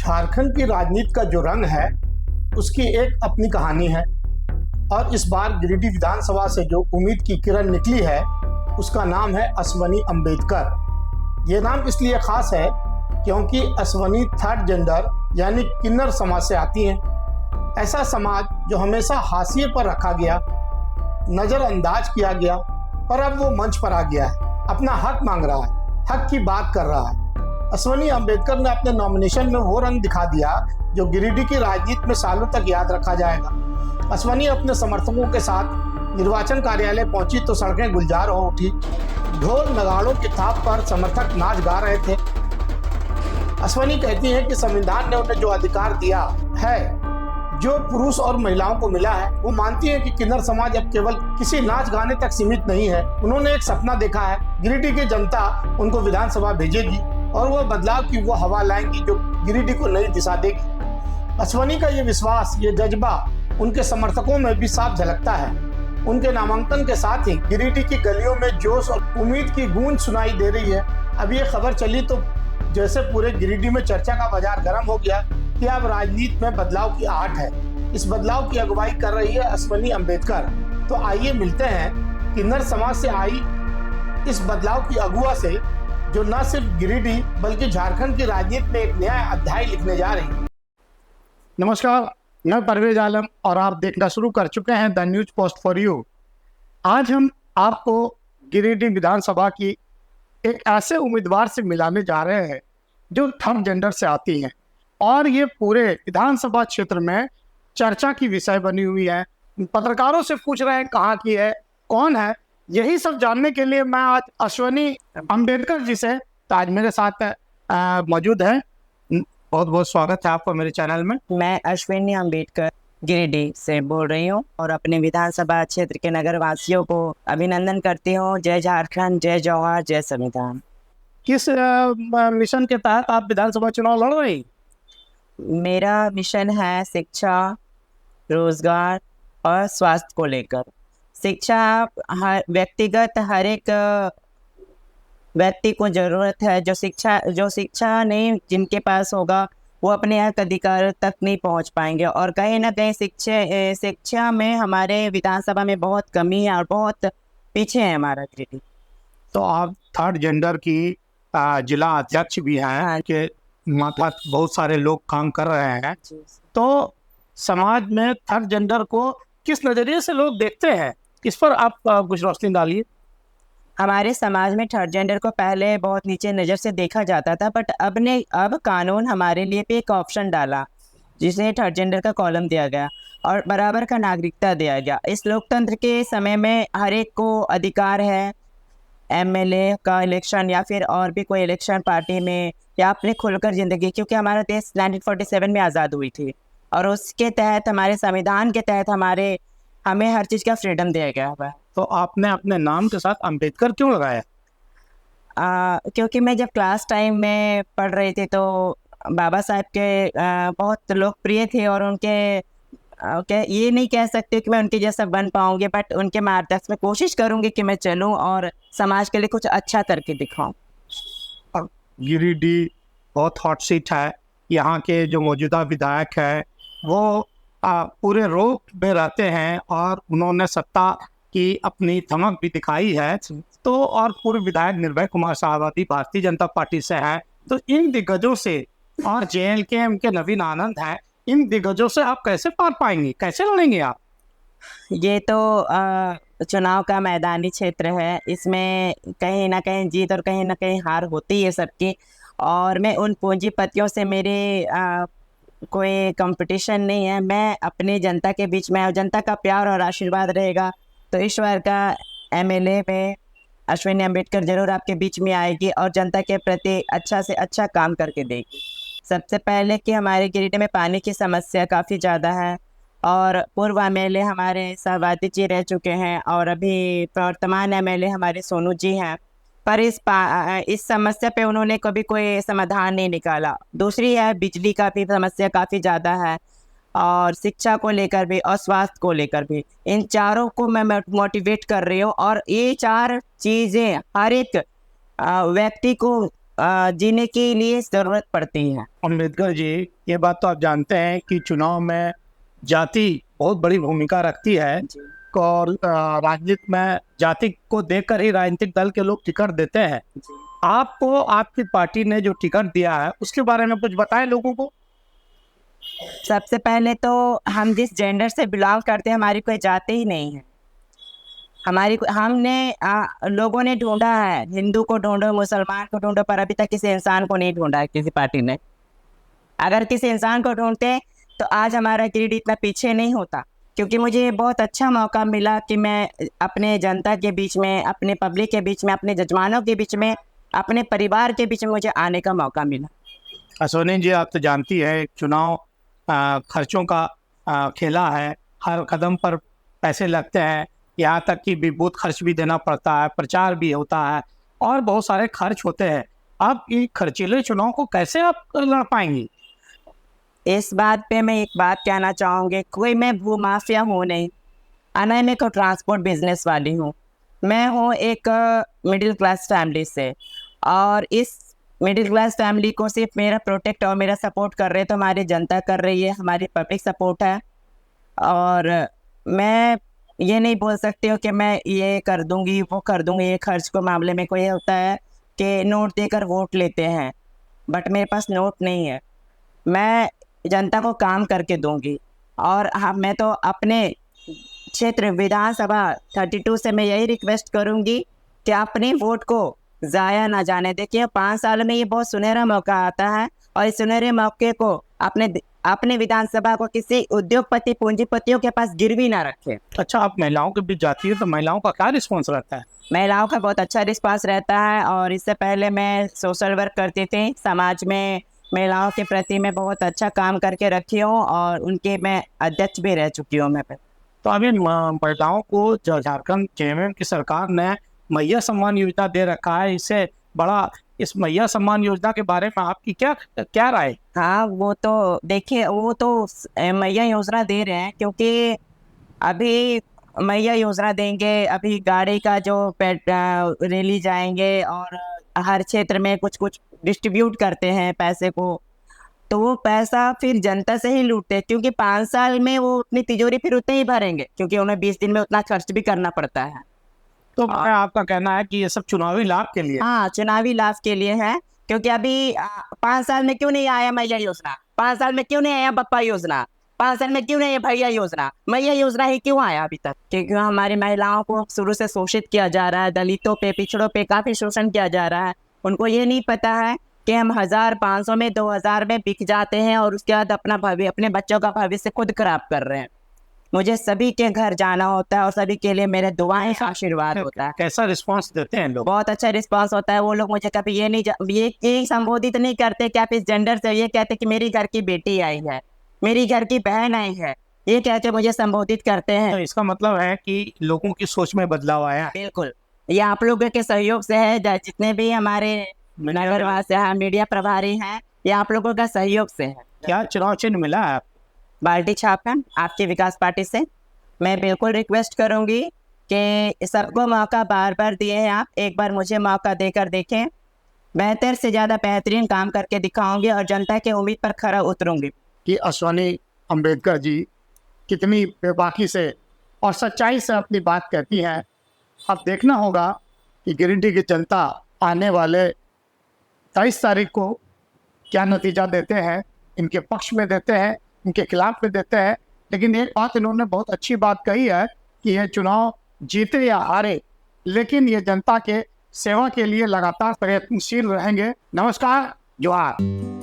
झारखंड की राजनीति का जो रंग है उसकी एक अपनी कहानी है और इस बार गिरिडीह विधानसभा से जो उम्मीद की किरण निकली है उसका नाम है अश्वनी अम्बेडकर। ये नाम इसलिए खास है क्योंकि अश्वनी थर्ड जेंडर यानी किन्नर समाज से आती हैं। ऐसा समाज जो हमेशा हाशिए पर रखा गया, नज़रअंदाज किया गया, पर अब वो मंच पर आ गया है, अपना हक मांग रहा है, हक की बात कर रहा है। अश्वनी अम्बेडकर ने अपने नॉमिनेशन में वो रंग दिखा दिया जो गिरिडीह की राजनीति में सालों तक याद रखा जाएगा। अश्वनी अपने समर्थकों के साथ निर्वाचन कार्यालय पहुंची तो सड़कें गुलजार हो उठी। ढोल नगाड़ों की थाप पर समर्थक नाच गा रहे थे। अश्वनी कहती हैं कि संविधान ने उन्हें जो अधिकार दिया है, जो पुरुष और महिलाओं को मिला है, वो मानती है कि किन्नर समाज अब केवल किसी नाच गाने तक सीमित नहीं है। उन्होंने एक सपना देखा है, गिरिडीह की जनता उनको विधानसभा भेजेगी और वो बदलाव की वो हवा लाएंगी जो गिरिडीह को नई दिशा देगी। अश्वनी का ये विश्वास, ये जज्बा उनके समर्थकों में भी साफ झलकता है। उनके नामांकन के साथ ही गिरिडीह की गलियों में जोश और उम्मीद की गूंज सुनाई दे रही है। अब ये खबर चली तो जैसे पूरे गिरिडीह में चर्चा का बाजार गर्म हो गया कि अब राजनीति में बदलाव की आहट है। इस बदलाव की अगुवाई कर रही है अश्वनी अम्बेडकर। तो आइए मिलते हैं किन्नर समाज से आई इस बदलाव की अगुआ से, जो न सिर्फ गिरिडीह बल्कि झारखंड की राजनीति में एक नया अध्याय लिखने जा रही है। नमस्कार, मैं परवेज आलम और आप देखना शुरू कर चुके हैं the news post for you. आज हम आपको गिरिडीह विधानसभा की एक ऐसे उम्मीदवार से मिलाने जा रहे हैं जो थर्ड जेंडर से आती हैं और ये पूरे विधानसभा क्षेत्र में चर्चा की विषय बनी हुई है। पत्रकारों से पूछ रहे हैं कहाँ की है, कौन है। यही सब जानने के लिए मैं आज अश्वनी अम्बेडकर जी से आज मेरे साथ मौजूद है। बहुत बहुत स्वागत है आपका मेरे चैनल में। मैं अश्विनी अम्बेडकर गिरिडीह से बोल रही हूँ और अपने विधानसभा क्षेत्र के नगर वासियों को अभिनंदन करती हूँ। जय झारखंड, जय जवाहर, जय संविधान। किस मिशन के तहत आप विधानसभा चुनाव लड़ रही? मेरा मिशन है शिक्षा, रोजगार और स्वास्थ्य को लेकर। शिक्षा हर व्यक्तिगत हर एक व्यक्ति को ज़रूरत है। जो शिक्षा नहीं जिनके पास होगा वो अपने हक अधिकार तक नहीं पहुंच पाएंगे और कहीं ना कहीं शिक्षा में हमारे विधानसभा में बहुत कमी है और बहुत पीछे है हमारा गिरिडीह। तो आप थर्ड जेंडर की जिला अध्यक्ष भी हैं कि माता बहुत सारे लोग काम कर रहे हैं, तो समाज में थर्ड जेंडर को किस नज़रिए से लोग देखते हैं, इस पर आप कुछ रोशनी डालिए। हमारे समाज में थर्ड जेंडर को पहले बहुत नीचे नज़र से देखा जाता था, बट अब कानून हमारे लिए भी एक ऑप्शन डाला जिसे थर्ड जेंडर का कॉलम दिया गया और बराबर का नागरिकता दिया गया। इस लोकतंत्र के समय में हर एक को अधिकार है एमएलए का इलेक्शन या फिर और भी कोई इलेक्शन पार्टी में या अपने खुलकर ज़िंदगी, क्योंकि हमारा देश 1947 में आज़ाद हुई थी और उसके तहत हमारे संविधान के तहत हमें हर चीज़ का फ्रीडम दिया गया है। तो आपने अपने नाम के साथ अम्बेडकर क्यों लगाया? क्योंकि मैं जब क्लास टाइम में पढ़ रही थी तो बाबा साहब के बहुत लोकप्रिय थे और उनके ये नहीं कह सकते कि मैं उनके जैसा बन पाऊंगी, बट उनके मार्गदर्शन में कोशिश करूंगी कि मैं चलूं और समाज के लिए कुछ अच्छा करके दिखाऊं। और गिरिडीह बहुत हॉट सीट है। यहाँ के जो मौजूदा विधायक हैं वो पूरे रोक में रहते हैं और उन्होंने सत्ता की अपनी धमक भी दिखाई है। तो और पूर्व विधायक निर्भय कुमार शाहवादी भारतीय जनता पार्टी से है। तो इन दिग्गजों से और JLK के नवीन आनंद हैं, इन दिग्गजों से आप कैसे पार पाएंगे, कैसे लड़ेंगे आप? ये तो चुनाव का मैदानी क्षेत्र है, इसमें कहीं ना कहीं जीत और कहीं ना कहीं हार होती है सबकी। और मैं उन पूंजीपतियों से मेरे कोई कंपटीशन नहीं है। मैं अपनी जनता के बीच में, जनता का प्यार और आशीर्वाद रहेगा तो ईश्वर का एमएलए में अश्विनी अम्बेडकर जरूर आपके बीच में आएगी और जनता के प्रति अच्छा से अच्छा काम करके देगी। सबसे पहले कि हमारे गिरिडीह में पानी की समस्या काफ़ी ज़्यादा है और पूर्व एमएलए हमारे शाहवादी जी रह चुके हैं और अभी वर्तमान एमएलए हमारे सोनू जी हैं, पर इस समस्या पे उन्होंने कभी कोई समाधान नहीं निकाला। दूसरी है बिजली का भी समस्या काफ़ी ज़्यादा है और शिक्षा को लेकर भी और स्वास्थ्य को लेकर भी। इन चारों को मैं मोटिवेट कर रही हूँ और ये चार चीज़ें हर एक व्यक्ति को जीने के लिए ज़रूरत पड़ती है। अम्बेडकर जी, ये बात तो आप जानते हैं कि चुनाव में जाति बहुत बड़ी भूमिका रखती है और राजनीति में जाति को देखकर ही राजनीतिक दल के लोग टिकट देते हैं। आपको आपकी पार्टी ने जो टिकट दिया है उसके बारे में कुछ बताएं लोगों को। सबसे पहले तो हम जिस जेंडर से बिलोंग करते हैं हमारी कोई जाति ही नहीं है। लोगों ने ढूंढा है, हिंदू को ढूंढो, मुसलमान को ढूंढो, पर अभी तक किसी इंसान को नहीं ढूंढा है किसी पार्टी ने। अगर किसी इंसान को ढूंढते तो आज हमारा गिरिडीह इतना पीछे नहीं होता, क्योंकि मुझे बहुत अच्छा मौका मिला कि मैं अपने जनता के बीच में, अपने पब्लिक के बीच में, अपने जजमानों के बीच में, अपने परिवार के बीच में मुझे आने का मौका मिला। अश्वनी जी, आप तो जानती है चुनाव खर्चों का खेला है, हर कदम पर पैसे लगते हैं, यहाँ तक कि बूथ खर्च भी देना पड़ता है, प्रचार भी होता है और बहुत सारे खर्च होते हैं। आप ये खर्चीले चुनाव को कैसे आप लड़ पाएंगी? इस बात पे मैं एक बात कहना चाहूँगी, कोई मैं भू माफिया हूँ नहीं, मैं को ट्रांसपोर्ट बिजनेस वाली हूँ। मैं हूँ एक मिडिल क्लास फैमिली से, और इस मिडिल क्लास फैमिली को सिर्फ मेरा प्रोटेक्ट और मेरा सपोर्ट कर रहे हैं तो हमारी जनता कर रही है, हमारी पब्लिक सपोर्ट है। और मैं ये नहीं बोल सकती हूँ कि मैं ये कर दूँगी वो कर दूँगी। ये खर्च को मामले में कोई होता है कि नोट देकर वोट लेते हैं, बट मेरे पास नोट नहीं है। मैं जनता को काम करके दूंगी। और हाँ, मैं तो अपने क्षेत्र विधानसभा 32 से मैं यही रिक्वेस्ट करूंगी कि अपने वोट को ज़ाया ना जाने। देखिए, 5 साल में ये बहुत सुनहरा मौका आता है, और इस सुनहरे मौके को अपने विधानसभा को किसी उद्योगपति पूंजीपतियों के पास गिरवी ना रखे। अच्छा, आप महिलाओं के बीच जाती है तो महिलाओं का क्या रिस्पॉन्स रहता है? महिलाओं का बहुत अच्छा रिस्पॉन्स रहता है, और इससे पहले मैं सोशल वर्क करती थी, समाज में महिलाओं के प्रति मैं बहुत अच्छा काम करके रखी हूँ, और उनके मैं अध्यक्ष भी रह चुकी हूँ मैं। तो अभी महिलाओं को झारखंड जेएमएम की सरकार ने मैया सम्मान योजना दे रखा है, इससे बड़ा इस मैया सम्मान योजना के बारे में आपकी क्या राय? हाँ, वो तो देखिए, वो तो मैया योजना दे रहे हैं, क्योंकि अभी मैया योजना देंगे, अभी गाड़ी का जो रैली जाएंगे और हर क्षेत्र में कुछ कुछ डिस्ट्रीब्यूट करते हैं पैसे को, तो वो पैसा फिर जनता से ही लूटते हैं, क्योंकि 5 साल में वो अपनी तिजोरी फिर उतने ही भरेंगे, क्योंकि उन्हें 20 दिन में उतना खर्च भी करना पड़ता है। तो आपका कहना है कि ये सब चुनावी लाभ के लिए? हाँ, चुनावी लाभ के लिए है, क्योंकि अभी 5 साल में क्यों नहीं आया मैया योजना, 5 साल में क्यों नहीं आया बप्पा योजना, 5 साल में क्यों नहीं है भैया योजना, मैया योजना ही क्यों आया अभी तक? क्योंकि हमारी महिलाओं को शुरू से शोषित किया जा रहा है, दलितों पे, पिछड़ों पे काफ़ी शोषण किया जा रहा है। उनको ये नहीं पता है कि हम 1500 में 2000 में बिक जाते हैं, और उसके बाद अपने बच्चों का भविष्य खुद खराब कर रहे हैं। मुझे सभी के घर जाना होता है, और सभी के लिए मेरे दुआएं का आशीर्वाद होता है। कैसा रिस्पांस देते हैं लोग? बहुत अच्छा रिस्पांस होता है। वो लोग मुझे कभी ये संबोधित नहीं करते कि आप इस जेंडर से, ये कहते कि मेरी घर की बेटी आई है, मेरी घर की बहन आई है, ये कहते मुझे संबोधित करते हैं। तो इसका मतलब है कि लोगों की सोच में बदलाव आया है। बिल्कुल, ये आप लोगों के सहयोग से है। जितने भी हमारे नगरवासी हैं, मीडिया प्रभारी हैं, ये आप लोगों का सहयोग से है। क्या चुनाव चिन्ह मिला है? बाल्टी छाप है आपकी विकास पार्टी से। मैं बिल्कुल रिक्वेस्ट करूंगी कि सबको मौका बार बार दिए हैं आप, एक बार मुझे मौका देकर देखें। बेहतर से ज़्यादा बेहतरीन काम करके दिखाऊंगी, और जनता के उम्मीद पर खरा उतरूंगी। कि अश्वनी अम्बेडकर जी कितनी बेबाकी से और सच्चाई से अपनी बात कहती हैं। अब देखना होगा कि गिरिडीह की जनता आने वाले 23 तारीख को क्या नतीजा देते हैं, इनके पक्ष में देते हैं, इनके खिलाफ में देते हैं। लेकिन एक बात इन्होंने बहुत अच्छी बात कही है कि यह चुनाव जीते या हारे, लेकिन ये जनता के सेवा के लिए लगातार प्रयत्नशील रहेंगे। नमस्कार, जोहार।